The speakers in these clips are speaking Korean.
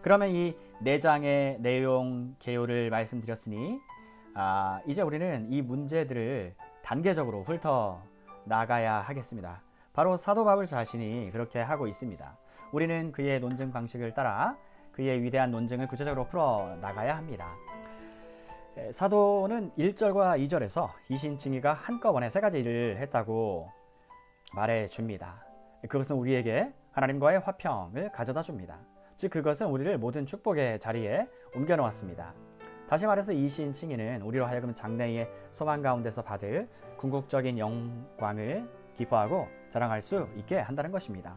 그러면 이 4장의 내용 개요를 말씀드렸으니 이제 우리는 이 문제들을 단계적으로 훑어 나가야 하겠습니다. 바로 사도 바울 자신이 그렇게 하고 있습니다. 우리는 그의 논증 방식을 따라 그의 위대한 논증을 구체적으로 풀어 나가야 합니다. 사도는 1절과 2절에서 이신칭의가 한꺼번에 세 가지 일을 했다고 말해 줍니다. 그것은 우리에게 하나님과의 화평을 가져다 줍니다. 즉 그것은 우리를 모든 축복의 자리에 옮겨 놓았습니다. 다시 말해서 이신칭의는 우리로 하여금 장래의 소망 가운데서 받을 궁극적인 영광을 기뻐하고 자랑할 수 있게 한다는 것입니다.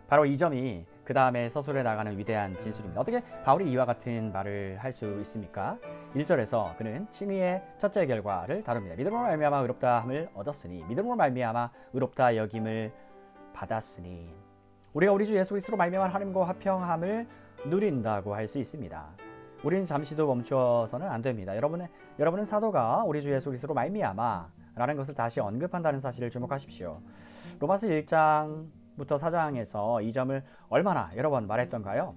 바로 이 점이 그 다음에 서술에 나가는 위대한 진술입니다. 어떻게 바울이 이와 같은 말을 할 수 있습니까? 1절에서 그는 칭의의 첫째 결과를 다룹니다. 믿음으로 말미암아 의롭다함을 얻었으니 믿음으로 말미암아 의롭다 여김을 받았으니 우리가 우리 주 예수 그리스도로 말미암아 하나님과 화평함을 누린다고 할 수 있습니다. 우리는 잠시도 멈추어서는 안 됩니다. 여러분은 사도가 우리 주 예수 그리스도로 말미암아 라는 것을 다시 언급한다는 사실을 주목하십시오. 로마서 1장부터 4장에서 이 점을 얼마나 여러 번 말했던가요?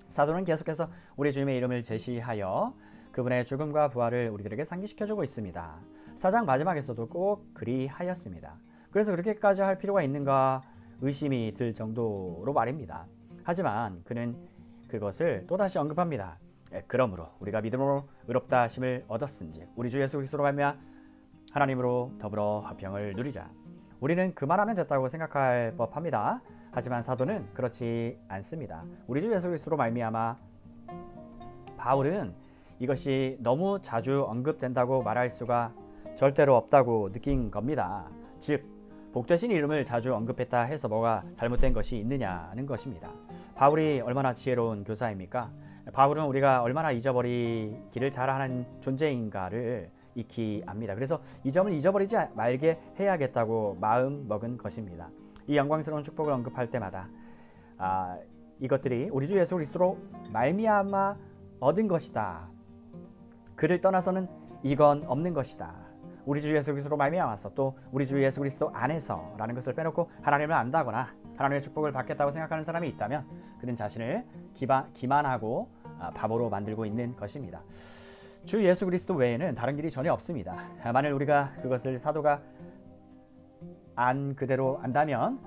사도는 계속해서 우리 주님의 이름을 제시하여 그분의 죽음과 부활을 우리들에게 상기시켜주고 있습니다. 4장 마지막에서도 꼭 그리하였습니다. 그래서 그렇게까지 할 필요가 있는가 의심이 들 정도로 말입니다. 하지만 그는 그것을 또다시 언급합니다. 그러므로 우리가 믿음으로 의롭다 하심을 얻었은지 우리 주 예수 그리스도로 말미암아 하나님으로 더불어 화평을 누리자. 우리는 그만하면 됐다고 생각할 법합니다. 하지만 사도는 그렇지 않습니다. 우리 주 예수 그리스도로 말미암아 바울은 이것이 너무 자주 언급된다고 말할 수가 절대로 없다고 느낀 겁니다. 즉 복되신 이름을 자주 언급했다 해서 뭐가 잘못된 것이 있느냐는 것입니다. 바울이 얼마나 지혜로운 교사입니까? 바울은 우리가 얼마나 잊어버리기를 잘하는 존재인가를 익히 압니다. 그래서 이 점을 잊어버리지 말게 해야겠다고 마음 먹은 것입니다. 이 영광스러운 축복을 언급할 때마다 이것들이 우리 주 예수 그리스도로 말미암아 얻은 것이다. 그를 떠나서는 이건 없는 것이다. 우리 주 예수 그리스도로 말미암아서 또 우리 주 예수 그리스도 안에서라는 것을 빼놓고 하나님을 안다거나 하나님의 축복을 받겠다고 생각하는 사람이 있다면 그는 자신을 기만하고 바보로 만들고 있는 것입니다. 주 예수 그리스도 외에는 다른 길이 전혀 없습니다. 만일 우리가 그것을 사도가 그대로 안다면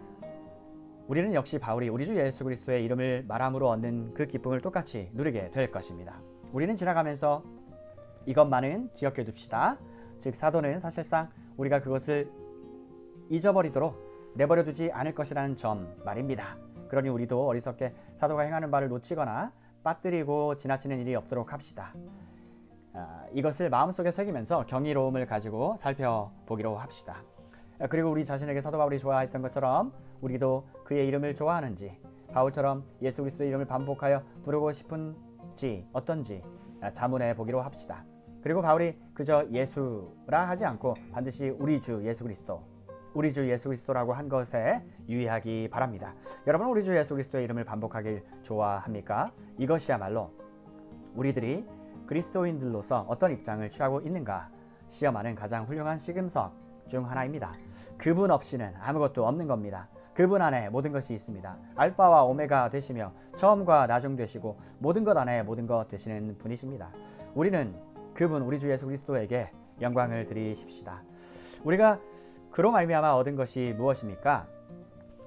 우리는 역시 바울이 우리 주 예수 그리스도의 이름을 말함으로 얻는 그 기쁨을 똑같이 누리게 될 것입니다. 우리는 지나가면서 이것만은 기억해 둡시다. 즉 사도는 사실상 우리가 그것을 잊어버리도록 내버려두지 않을 것이라는 점 말입니다. 그러니 우리도 어리석게 사도가 행하는 바를 놓치거나 빠뜨리고 지나치는 일이 없도록 합시다. 이것을 마음속에 새기면서 경이로움을 가지고 살펴보기로 합시다. 그리고 우리 자신에게 사도 바울이 좋아했던 것처럼 우리도 그의 이름을 좋아하는지 바울처럼 예수 그리스도의 이름을 반복하여 부르고 싶은지 어떤지 자문해 보기로 합시다. 그리고 바울이 그저 예수라 하지 않고 반드시 우리 주 예수 그리스도라고 한 것에 유의하기 바랍니다. 여러분 우리 주 예수 그리스도의 이름을 반복하길 좋아합니까? 이것이야말로 우리들이 그리스도인들로서 어떤 입장을 취하고 있는가 시험하는 가장 훌륭한 시금석 중 하나입니다. 그분 없이는 아무것도 없는 겁니다. 그분 안에 모든 것이 있습니다. 알파와 오메가 되시며 처음과 나중 되시고 모든 것 안에 모든 것 되시는 분이십니다. 우리는 그분 우리 주 예수 그리스도에게 영광을 드리십시다. 우리가 그로 말미암아 얻은 것이 무엇입니까?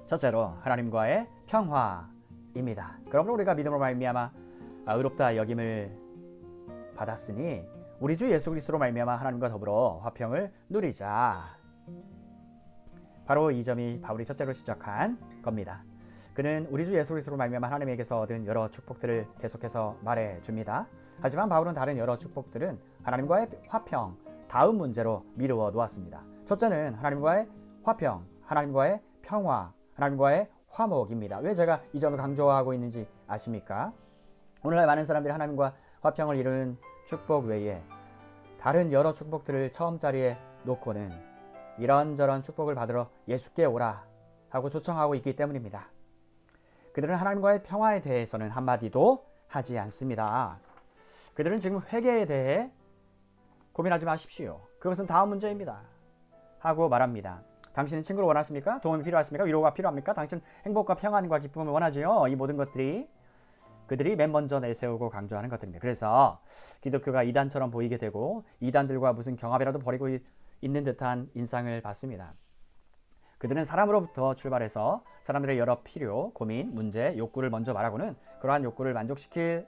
첫째로 하나님과의 평화입니다. 그러므로 우리가 믿음으로 말미암아 의롭다 여김을 받았으니 우리 주 예수 그리스도로 말미암아 하나님과 더불어 화평을 누리자. 바로 이 점이 바울이 첫째로 지적한 겁니다. 그는 우리 주 예수 그리스도로 말미암아 하나님에게서 얻은 여러 축복들을 계속해서 말해줍니다. 하지만 바울은 다른 여러 축복들은 하나님과의 화평 다음 문제로 미루어 놓았습니다. 첫째는 하나님과의 화평, 하나님과의 평화, 하나님과의 화목입니다. 왜 제가 이 점을 강조하고 있는지 아십니까? 오늘날 많은 사람들이 하나님과 화평을 이루는 축복 외에 다른 여러 축복들을 처음 자리에 놓고는 이런저런 축복을 받으러 예수께 오라 하고 초청하고 있기 때문입니다. 그들은 하나님과의 평화에 대해서는 한마디도 하지 않습니다. 그들은 지금 회개에 대해 고민하지 마십시오. 그것은 다음 문제입니다. 하고 말합니다. 당신은 친구를 원하십니까? 도움이 필요하십니까? 위로가 필요합니까? 당신 행복과 평안과 기쁨을 원하지요? 이 모든 것들이 그들이 맨 먼저 내세우고 강조하는 것들입니다. 그래서 기독교가 이단처럼 보이게 되고 이단들과 무슨 경합이라도 벌이고 있는 듯한 인상을 받습니다. 그들은 사람으로부터 출발해서 사람들의 여러 필요, 고민, 문제, 욕구를 먼저 말하고는 그러한 욕구를 만족시킬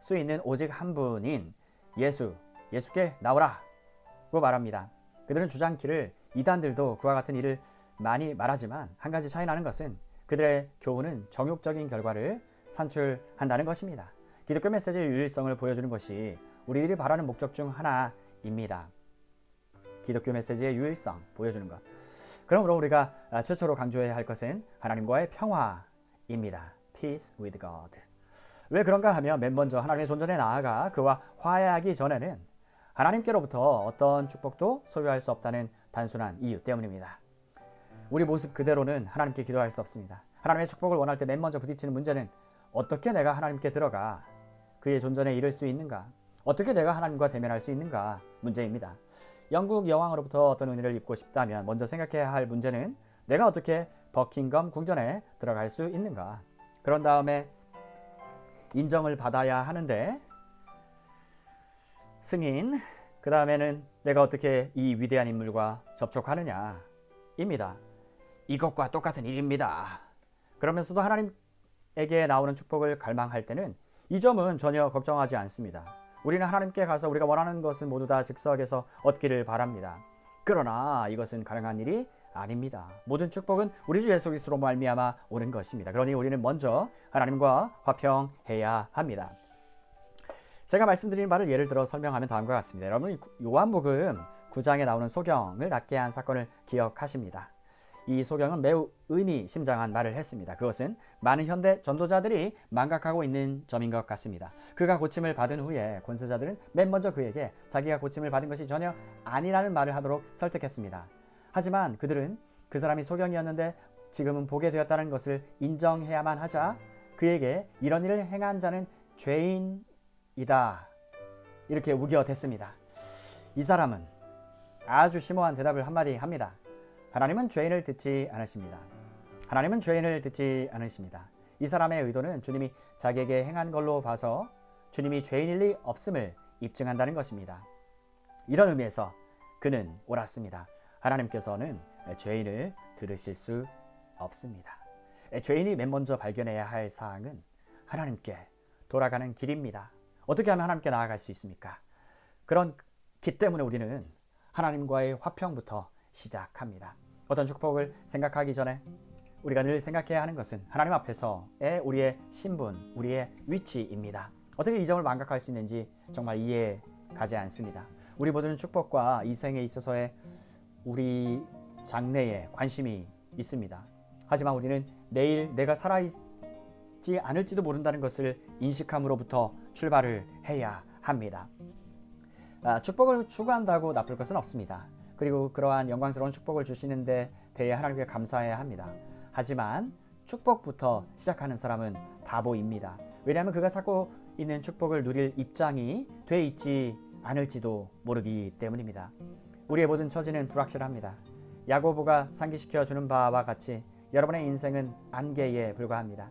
수 있는 오직 한 분인 예수께 나오라고 말합니다. 그들은 주장키를 이단들도 그와 같은 일을 많이 말하지만 한 가지 차이 나는 것은 그들의 교훈은 정욕적인 결과를 산출한다는 것입니다. 기독교 메시지의 유일성을 보여주는 것이 우리들이 바라는 목적 중 하나입니다. 기독교 메시지의 유일성 보여주는 것. 그러므로 우리가 최초로 강조해야 할 것은 하나님과의 평화입니다. Peace with God. 왜 그런가 하면 맨 먼저 하나님의 존전에 나아가 그와 화해하기 전에는 하나님께로부터 어떤 축복도 소유할 수 없다는 단순한 이유 때문입니다. 우리 모습 그대로는 하나님께 기도할 수 없습니다. 하나님의 축복을 원할 때 맨 먼저 부딪히는 문제는 어떻게 내가 하나님께 들어가 그의 존전에 이를 수 있는가? 어떻게 내가 하나님과 대면할 수 있는가? 문제입니다. 영국 여왕으로부터 어떤 은혜를 입고 싶다면 먼저 생각해야 할 문제는 내가 어떻게 버킹엄 궁전에 들어갈 수 있는가? 그런 다음에 인정을 받아야 하는데 승인, 그 다음에는 내가 어떻게 이 위대한 인물과 접촉하느냐입니다. 이것과 똑같은 일입니다. 그러면서도 하나님에게 나오는 축복을 갈망할 때는 이 점은 전혀 걱정하지 않습니다. 우리는 하나님께 가서 우리가 원하는 것을 모두 다 즉석에서 얻기를 바랍니다. 그러나 이것은 가능한 일이 아닙니다. 모든 축복은 우리 주 예수 그리스도로 말미암아 오는 것입니다. 그러니 우리는 먼저 하나님과 화평해야 합니다. 제가 말씀드린 바를 예를 들어 설명하면 다음과 같습니다. 여러분 요한복음 9장에 나오는 소경을 낫게 한 사건을 기억하십니다. 이 소경은 매우 의미심장한 말을 했습니다. 그것은 많은 현대 전도자들이 망각하고 있는 점인 것 같습니다. 그가 고침을 받은 후에 권세자들은 맨 먼저 그에게 자기가 고침을 받은 것이 전혀 아니라는 말을 하도록 설득했습니다. 하지만 그들은 그 사람이 소경이었는데 지금은 보게 되었다는 것을 인정해야만 하자 그에게 이런 일을 행한 자는 죄인이다 이렇게 우겨댔습니다. 이 사람은 아주 심오한 대답을 한마디 합니다. 하나님은 죄인을 듣지 않으십니다. 하나님은 죄인을 듣지 않으십니다. 이 사람의 의도는 주님이 자기에게 행한 걸로 봐서 주님이 죄인일 리 없음을 입증한다는 것입니다. 이런 의미에서 그는 옳았습니다. 하나님께서는 죄인을 들으실 수 없습니다. 죄인이 맨 먼저 발견해야 할 사항은 하나님께 돌아가는 길입니다. 어떻게 하면 하나님께 나아갈 수 있습니까? 그런 길 때문에 우리는 하나님과의 화평부터 시작합니다. 어떤 축복을 생각하기 전에 우리가 늘 생각해야 하는 것은 하나님 앞에서의 우리의 신분, 우리의 위치입니다. 어떻게 이 점을 망각할 수 있는지 정말 이해 가지 않습니다. 우리 모두는 축복과 이 생에 있어서의 우리 장래에 관심이 있습니다. 하지만 우리는 내일 내가 살아있지 않을지도 모른다는 것을 인식함으로부터 출발을 해야 합니다. 축복을 추구한다고 나쁠 것은 없습니다. 그리고 그러한 영광스러운 축복을 주시는 데 대해 하나님께 감사해야 합니다. 하지만 축복부터 시작하는 사람은 바보입니다. 왜냐하면 그가 찾고 있는 축복을 누릴 입장이 돼 있지 않을지도 모르기 때문입니다. 우리의 모든 처지는 불확실합니다. 야고보가 상기시켜주는 바와 같이 여러분의 인생은 안개에 불과합니다.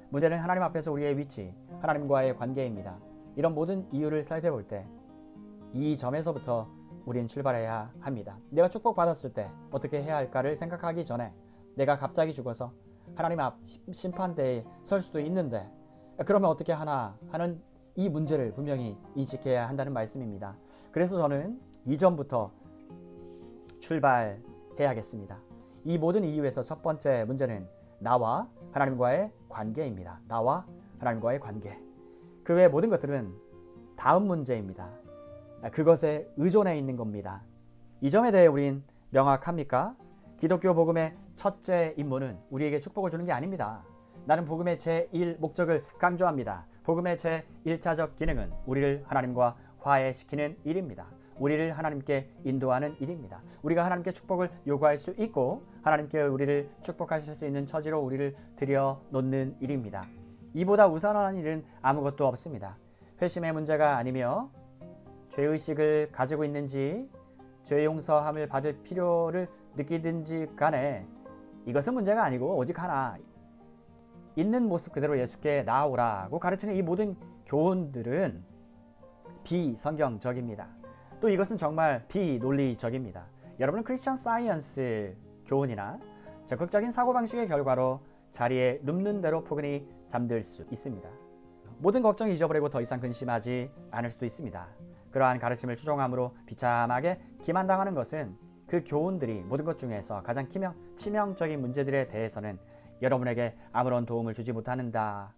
문제는 하나님 앞에서 우리의 위치, 하나님과의 관계입니다. 이런 모든 이유를 살펴볼 때 이 점에서부터 우린 출발해야 합니다. 내가 축복받았을 때 어떻게 해야 할까를 생각하기 전에 내가 갑자기 죽어서 하나님 앞 심판대에 설 수도 있는데 그러면 어떻게 하나 하는 이 문제를 분명히 인식해야 한다는 말씀입니다. 그래서 저는 이전부터 출발해야겠습니다. 이 모든 이유에서 첫 번째 문제는 나와 하나님과의 관계입니다. 나와 하나님과의 관계. 그 외의 모든 것들은 다음 문제입니다. 그것에 의존해 있는 겁니다. 이 점에 대해 우린 명확합니까? 기독교 복음의 첫째 임무는 우리에게 축복을 주는 게 아닙니다. 나는 복음의 제1 목적을 강조합니다. 복음의 제1차적 기능은 우리를 하나님과 화해시키는 일입니다. 우리를 하나님께 인도하는 일입니다. 우리가 하나님께 축복을 요구할 수 있고 하나님께 우리를 축복하실 수 있는 처지로 우리를 들여놓는 일입니다. 이보다 우선한 일은 아무것도 없습니다. 회심의 문제가 아니며 죄의식을 가지고 있는지 죄 용서함을 받을 필요를 느끼든지 간에 이것은 문제가 아니고 오직 하나 있는 모습 그대로 예수께 나아오라고 가르치는 이 모든 교훈들은 비성경적입니다. 또 이것은 정말 비논리적입니다. 여러분은 크리스천 사이언스 교훈이나 적극적인 사고방식의 결과로 자리에 눕는 대로 포근히 잠들 수 있습니다. 모든 걱정 잊어버리고 더 이상 근심하지 않을 수도 있습니다. 그러한 가르침을 추종함으로 비참하게 기만당하는 것은 그 교훈들이 모든 것 중에서 가장 치명적인 문제들에 대해서는 여러분에게 아무런 도움을 주지 못하는다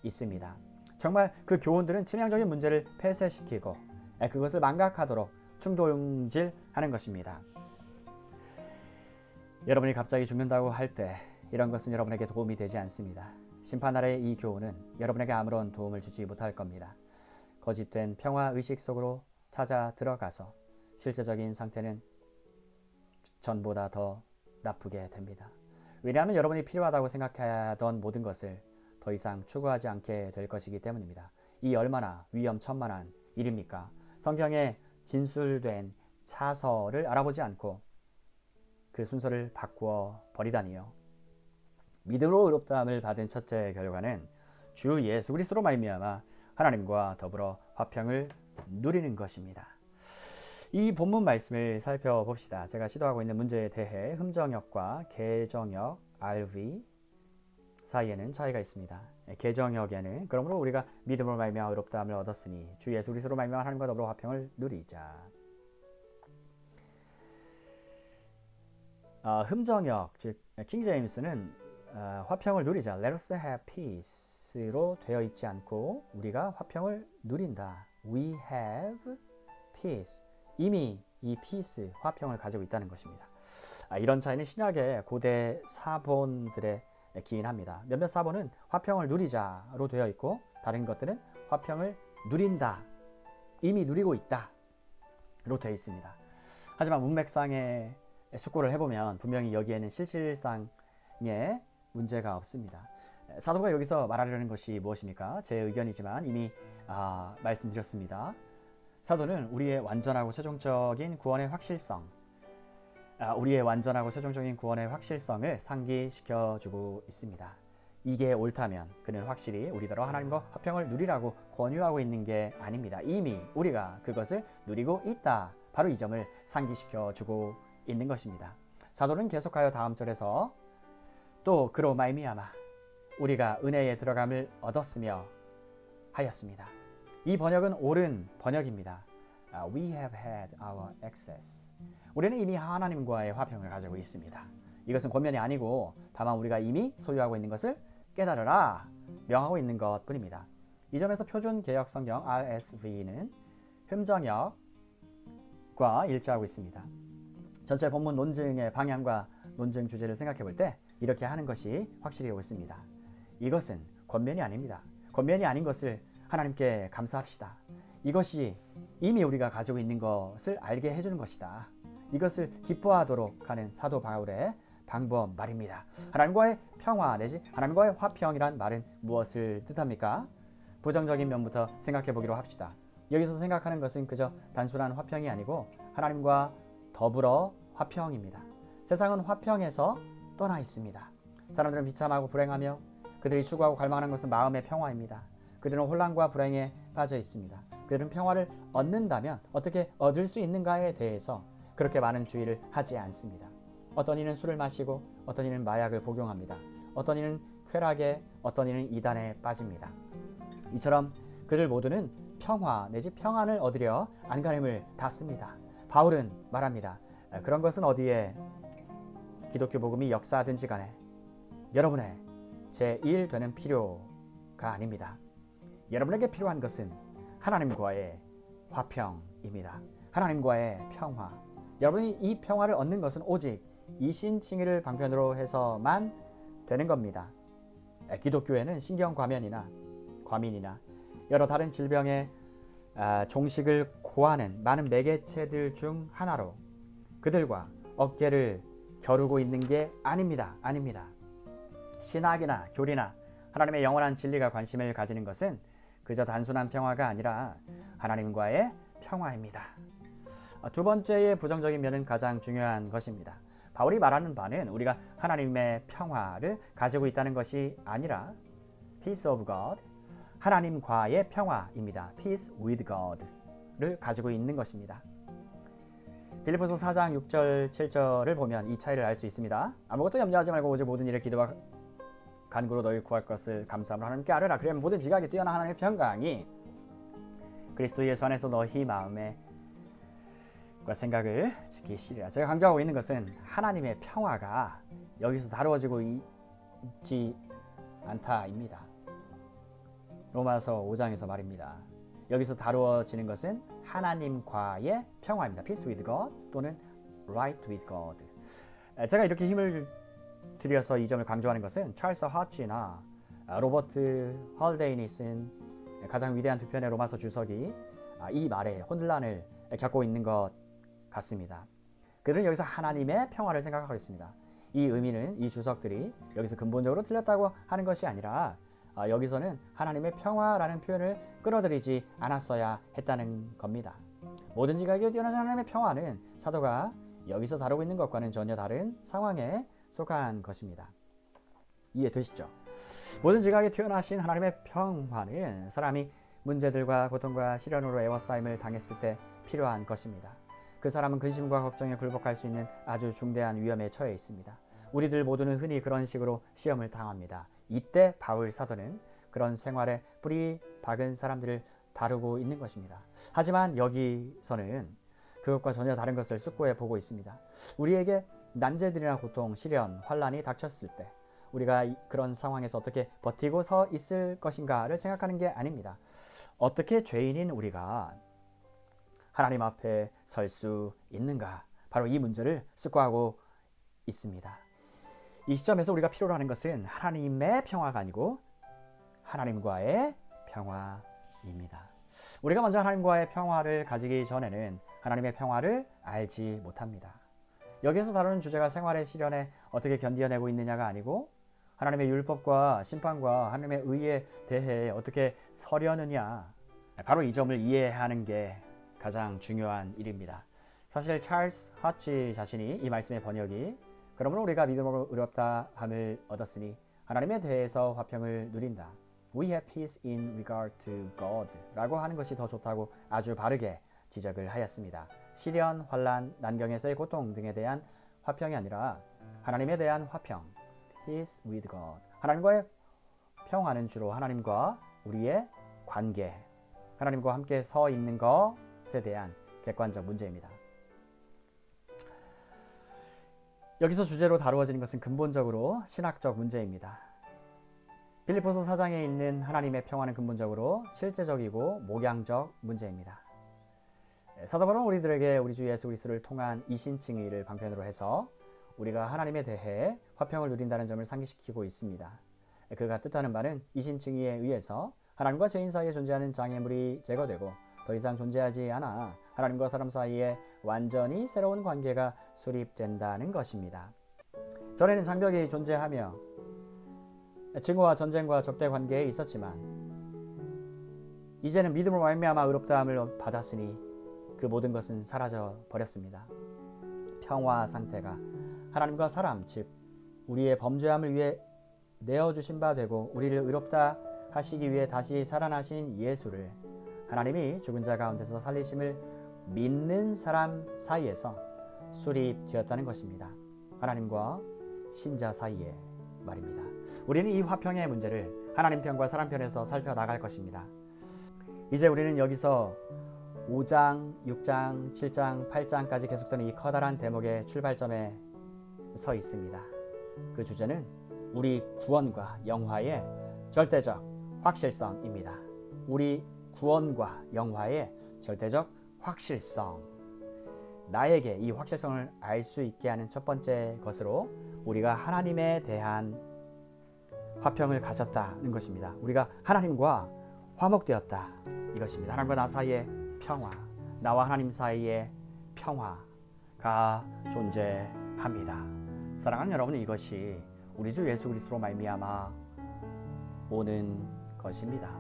있습니다. 정말 그 교훈들은 치명적인 문제를 폐쇄시키고 그것을 망각하도록 충동질하는 것입니다. 여러분이 갑자기 죽는다고 할 때 이런 것은 여러분에게 도움이 되지 않습니다. 심판날의 이 교훈은 여러분에게 아무런 도움을 주지 못할 겁니다. 거짓된 평화의식 속으로 찾아 들어가서 실제적인 상태는 전보다 더 나쁘게 됩니다. 왜냐하면 여러분이 필요하다고 생각하던 모든 것을 더 이상 추구하지 않게 될 것이기 때문입니다. 이 얼마나 위험천만한 일입니까? 성경에 진술된 차서를 알아보지 않고 그 순서를 바꾸어 버리다니요. 믿음으로 의롭다함을 받은 첫째 결과는 주 예수 그리스도로 말미암아 하나님과 더불어 화평을 누리는 것입니다. 이 본문 말씀을 살펴봅시다. 제가 시도하고 있는 문제에 대해 흠정역과 개정역 RV 사이에는 차이가 있습니다. 개정역에는 그러므로 우리가 믿음으로 말미암아 의롭다함을 얻었으니 주 예수 그리스도로 말미암아 하나님과 더불어 화평을 누리자. 흠정역 즉 킹제임스는 화평을 누리자 Let us have peace로 되어 있지 않고 우리가 화평을 누린다. We have peace. 이미 이 peace, 화평을 가지고 있다는 것입니다. 이런 차이는 신약의 고대 사본들에 기인합니다. 몇몇 사본은 화평을 누리자로 되어 있고 다른 것들은 화평을 누린다. 이미 누리고 있다. 로 되어 있습니다. 하지만 문맥상의 숙고를 해보면 분명히 여기에는 실질상의 문제가 없습니다. 사도가 여기서 말하려는 것이 무엇입니까? 제 의견이지만 이미 말씀드렸습니다. 사도는 우리의 완전하고 최종적인 구원의 확실성, 우리의 완전하고 최종적인 구원의 확실성을 상기시켜주고 있습니다. 이게 옳다면 그는 확실히 우리더러 하나님과 화평을 누리라고 권유하고 있는 게 아닙니다. 이미 우리가 그것을 누리고 있다. 바로 이 점을 상기시켜주고 있는 것입니다. 사도는 계속하여 다음 절에서 또 그로 말미암아 우리가 은혜에 들어감을 얻었으며 하였습니다. 이 번역은 옳은 번역입니다. We have had our access. 우리는 이미 하나님과의 화평을 가지고 있습니다. 이것은 권면이 아니고 다만 우리가 이미 소유하고 있는 것을 깨달으라 명하고 있는 것뿐입니다. 이 점에서 표준 개역 성경 RSV는 흠정역과 일치하고 있습니다. 전체 본문 논증의 방향과 논증 주제를 생각해 볼 때 이렇게 하는 것이 확실히 옳습니다. 이것은 권면이 아닙니다. 권면이 아닌 것을 하나님께 감사합시다. 이것이 이미 우리가 가지고 있는 것을 알게 해주는 것이다. 이것을 기뻐하도록 하는 사도 바울의 방법 말입니다. 하나님과의 평화 내지 하나님과의 화평이란 말은 무엇을 뜻합니까? 부정적인 면부터 생각해 보기로 합시다. 여기서 생각하는 것은 그저 단순한 화평이 아니고 하나님과 더불어 화평입니다. 세상은 화평에서 떠나 있습니다. 사람들은 비참하고 불행하며 그들이 추구하고 갈망하는 것은 마음의 평화입니다. 그들은 혼란과 불행에 빠져 있습니다. 그들은 평화를 얻는다면 어떻게 얻을 수 있는가에 대해서 그렇게 많은 주의를 하지 않습니다. 어떤 이는 술을 마시고 어떤 이는 마약을 복용합니다. 어떤 이는 쾌락에 어떤 이는 이단에 빠집니다. 이처럼 그들 모두는 평화 내지 평안을 얻으려 안간힘을 닫습니다. 바울은 말합니다. 그런 것은 어디에 기독교 복음이 역사하든지 간에 여러분의 제1 되는 필요가 아닙니다. 여러분에게 필요한 것은 하나님과의 화평입니다. 하나님과의 평화. 여러분이 이 평화를 얻는 것은 오직 이신칭의를 방편으로 해서만 되는 겁니다. 기독교에는 신경과민이나 여러 다른 질병의 종식을 고하는 많은 매개체들 중 하나로 그들과 어깨를 겨루고 있는 게 아닙니다. 신학이나 교리나 하나님의 영원한 진리가 관심을 가지는 것은 그저 단순한 평화가 아니라 하나님과의 평화입니다. 두 번째의 부정적인 면은 가장 중요한 것입니다. 바울이 말하는 바는 우리가 하나님의 평화를 가지고 있다는 것이 아니라 peace of God, 하나님과의 평화입니다. peace with God를 가지고 있는 것입니다. 빌립보서 4장 6절 7절을 보면 이 차이를 알 수 있습니다. 아무것도 염려하지 말고 오직 모든 일에 기도와 간구로 너희 구할 것을 감사함으로 하나님께 아뢰라. 그러면 모든 지각이 뛰어난 하나님의 평강이 그리스도 예수 안에서 너희 마음에 과 생각을 지키시리라. 제가 강조하고 있는 것은 하나님의 평화가 여기서 다루어지고 있지 않다입니다. 로마서 5장에서 말입니다. 여기서 다루어지는 것은 하나님과의 평화입니다. Peace with God 또는 Right with God. 제가 이렇게 힘을 들여서 이 점을 강조하는 것은 찰스 하치나 로버트 헐데인이 쓴 가장 위대한 두 편의 로마서 주석이 이 말에 혼란을 겪고 있는 것 같습니다. 그들은 여기서 하나님의 평화를 생각하고 있습니다. 이 의미는 이 주석들이 여기서 근본적으로 틀렸다고 하는 것이 아니라 여기서는 하나님의 평화라는 표현을 끌어들이지 않았어야 했다는 겁니다. 모든 지각이 뛰어난 하나님의 평화는 사도가 여기서 다루고 있는 것과는 전혀 다른 상황에 속한 것입니다. 이해되시죠? 모든 지각이 튀어나신 하나님의 평화는 사람이 문제들과 고통과 시련으로 애워싸임을 당했을 때 필요한 것입니다. 그 사람은 근심과 걱정에 굴복할 수 있는 아주 중대한 위험에 처해 있습니다. 우리들 모두는 흔히 그런 식으로 시험을 당합니다. 이때 바울 사도는 그런 생활에 뿌리 박은 사람들을 다루고 있는 것입니다. 하지만 여기서는 그것과 전혀 다른 것을 숙고해 보고 있습니다. 우리에게 난제들이나 고통, 시련, 환란이 닥쳤을 때 우리가 그런 상황에서 어떻게 버티고 서 있을 것인가를 생각하는 게 아닙니다. 어떻게 죄인인 우리가 하나님 앞에 설 수 있는가? 바로 이 문제를 숙고하고 있습니다. 이 시점에서 우리가 필요로 하는 것은 하나님의 평화가 아니고 하나님과의 평화입니다. 우리가 먼저 하나님과의 평화를 가지기 전에는 하나님의 평화를 알지 못합니다. 여기서 다루는 주제가 생활의 시련에 어떻게 견디어내고 있느냐가 아니고 하나님의 율법과 심판과 하나님의 의에 대해 어떻게 서려느냐, 바로 이 점을 이해하는 게 가장 중요한 일입니다. 사실 찰스 하치 자신이 이 말씀의 번역이 그러므로 우리가 믿음으로 의롭다 함을 얻었으니 하나님에 대해서 화평을 누린다. We have peace in regard to God 라고 하는 것이 더 좋다고 아주 바르게 지적을 하였습니다. 시련, 환란, 난경에서의 고통 등에 대한 화평이 아니라 하나님에 대한 화평, peace with God. 하나님과의 평화는 주로 하나님과 우리의 관계, 하나님과 함께 서 있는 것에 대한 객관적 문제입니다. 여기서 주제로 다루어지는 것은 근본적으로 신학적 문제입니다. 빌립보서 4장에 있는 하나님의 평화는 근본적으로 실제적이고 목양적 문제입니다. 사도 바울은 우리들에게 우리 주 예수 그리스도를 통한 이신칭의를 방편으로 해서 우리가 하나님에 대해 화평을 누린다는 점을 상기시키고 있습니다. 그가 뜻하는 바는 이신칭의에 의해서 하나님과 죄인 사이에 존재하는 장애물이 제거되고 더 이상 존재하지 않아 하나님과 사람 사이에 완전히 새로운 관계가 수립된다는 것입니다. 전에는 장벽이 존재하며 증오와 전쟁과 적대 관계에 있었지만 이제는 믿음으로 말미암아 의롭다함을 받았으니 그 모든 것은 사라져 버렸습니다. 평화 상태가 하나님과 사람, 즉 우리의 범죄함을 위해 내어주신 바 되고 우리를 의롭다 하시기 위해 다시 살아나신 예수를 하나님이 죽은 자 가운데서 살리심을 믿는 사람 사이에서 수립되었다는 것입니다. 하나님과 신자 사이에 말입니다. 우리는 이 화평의 문제를 하나님 편과 사람 편에서 살펴나갈 것입니다. 이제 우리는 여기서 5장, 6장, 7장, 8장까지 계속되는 이 커다란 대목의 출발점에 서 있습니다. 그 주제는 우리 구원과 영화의 절대적 확실성입니다. 우리 구원과 영화의 절대적 확실성. 나에게 이 확실성을 알 수 있게 하는 첫 번째 것으로 우리가 하나님에 대한 화평을 가졌다는 것입니다. 우리가 하나님과 화목되었다 이것입니다. 하나님과 나 사이의 평화, 나와 하나님 사이의 평화가 존재합니다. 사랑하는 여러분, 이것이 우리 주 예수 그리스도로 말미암아 오는 것입니다.